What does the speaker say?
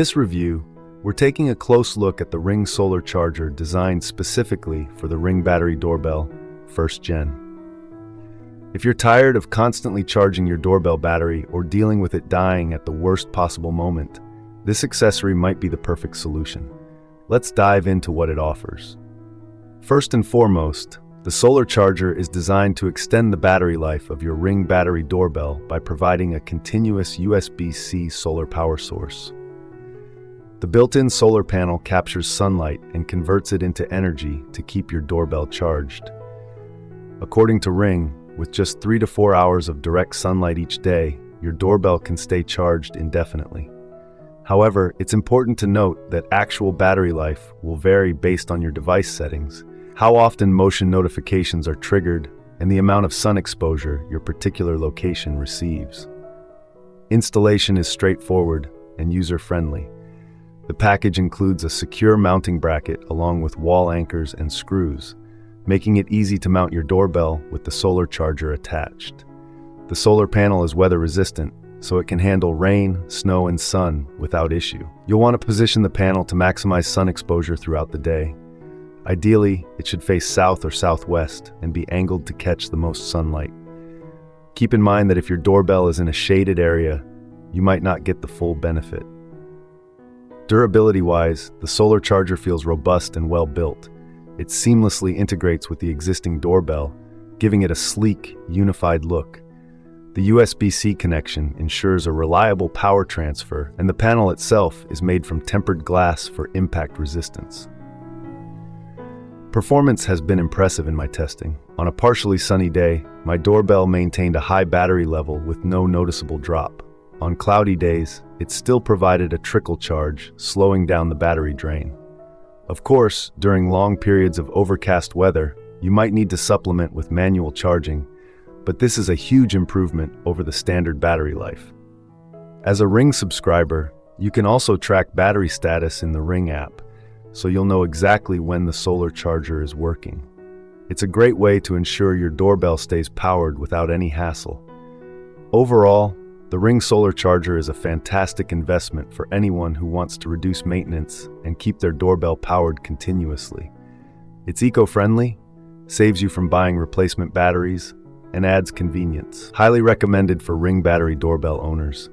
this review, we're taking a close look at the Ring solar charger designed specifically for the Ring Battery Doorbell 1st Gen. If you're tired of constantly charging your doorbell battery or dealing with it dying at the worst possible moment, this accessory might be the perfect solution. Let's dive into what it offers. First and foremost, the solar charger is designed to extend the battery life of your Ring Battery Doorbell by providing a continuous USB-C solar power source. The built-in solar panel captures sunlight and converts it into energy to keep your doorbell charged. According to Ring, with just 3 to 4 hours of direct sunlight each day, your doorbell can stay charged indefinitely. However, it's important to note that actual battery life will vary based on your device settings, how often motion notifications are triggered, and the amount of sun exposure your particular location receives. Installation is straightforward and user-friendly. The package includes a secure mounting bracket along with wall anchors and screws, making it easy to mount your doorbell with the solar charger attached. The solar panel is weather-resistant, so it can handle rain, snow, and sun without issue. You'll want to position the panel to maximize sun exposure throughout the day. Ideally, it should face south or southwest and be angled to catch the most sunlight. Keep in mind that if your doorbell is in a shaded area, you might not get the full benefit. Durability-wise, the solar charger feels robust and well-built. It seamlessly integrates with the existing doorbell, giving it a sleek, unified look. The USB-C connection ensures a reliable power transfer, and the panel itself is made from tempered glass for impact resistance. Performance has been impressive in my testing. On a partially sunny day, my doorbell maintained a high battery level with no noticeable drop. On cloudy days, it still provided a trickle charge, slowing down the battery drain. Of course, during long periods of overcast weather, you might need to supplement with manual charging, but this is a huge improvement over the standard battery life. As a Ring subscriber, you can also track battery status in the Ring app, so you'll know exactly when the solar charger is working. It's a great way to ensure your doorbell stays powered without any hassle. Overall, the Ring solar charger is a fantastic investment for anyone who wants to reduce maintenance and keep their doorbell powered continuously. It's eco-friendly, saves you from buying replacement batteries, and adds convenience. Highly recommended for Ring Battery Doorbell owners.